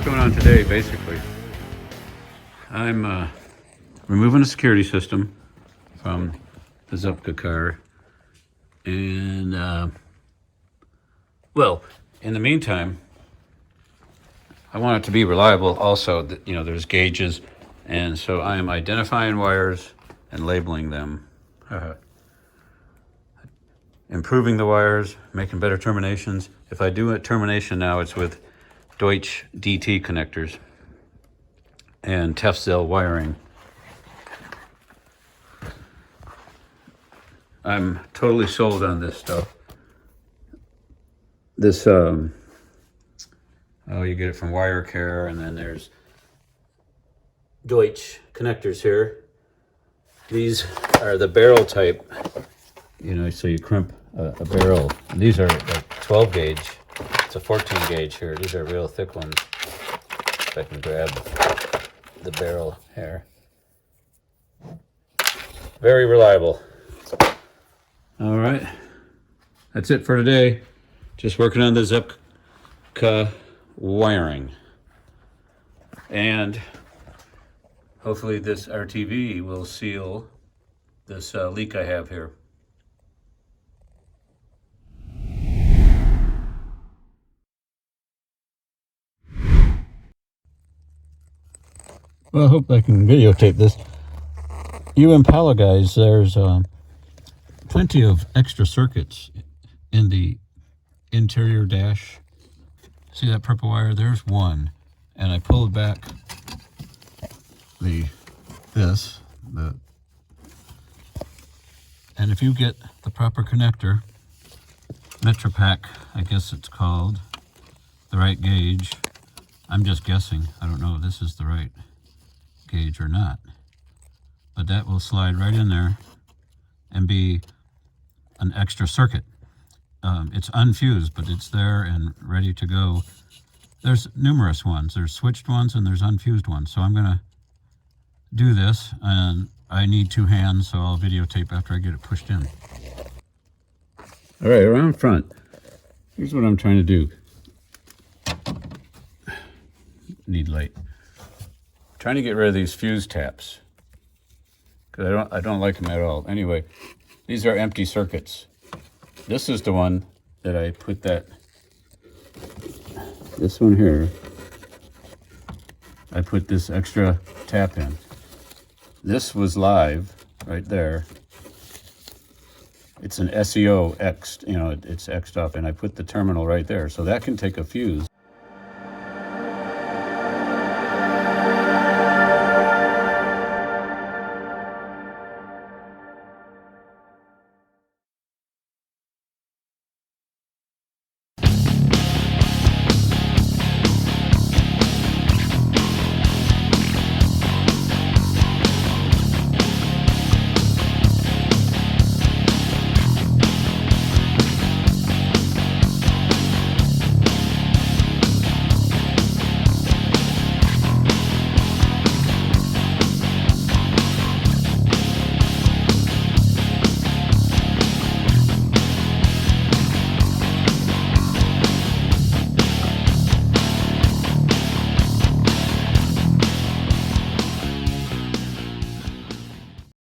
going on today, basically. I'm removing a security system from the Zupka car. And, well, in the meantime, I want it to be reliable also. You know, there's gauges, and so I am identifying wires and labeling them. Improving the wires, making better terminations. If I do a termination now, it's with Deutsch DT connectors and Tefzel wiring. I'm totally sold on this stuff. This, oh, you get it from Wire Care, and then there's Deutsch connectors here. These are the barrel type, you know, so you crimp a barrel. And these are like 12 gauge. It's a 14 gauge here. These are real thick ones. If I can grab the barrel here. Very reliable. All right. That's it for today. Just working on the Zupka wiring. And hopefully this RTV will seal this leak I have here. Well, I hope I can videotape this. You Impala guys, there's plenty of extra circuits in the interior dash. See that purple wire? There's one. And I pulled back and if you get the proper connector, Metropack, I guess it's called, the right gauge. I'm just guessing. I don't know if this is the right gauge or not, but that will slide right in there and be an extra circuit. It's unfused, but it's there and ready to go. There's numerous ones. There's switched ones and there's unfused ones. So I'm gonna do this, and I need two hands, so I'll videotape after I get it pushed in. All right, around front, here's what I'm trying to do. Need light. Trying to get rid of these fuse taps because I don't like them at all. Anyway, these are empty circuits. This is the one that I put this one here, I put this extra tap in. This was live right there. It's an SEO X, you know, it's X'd up, and I put the terminal right there. So that can take a fuse.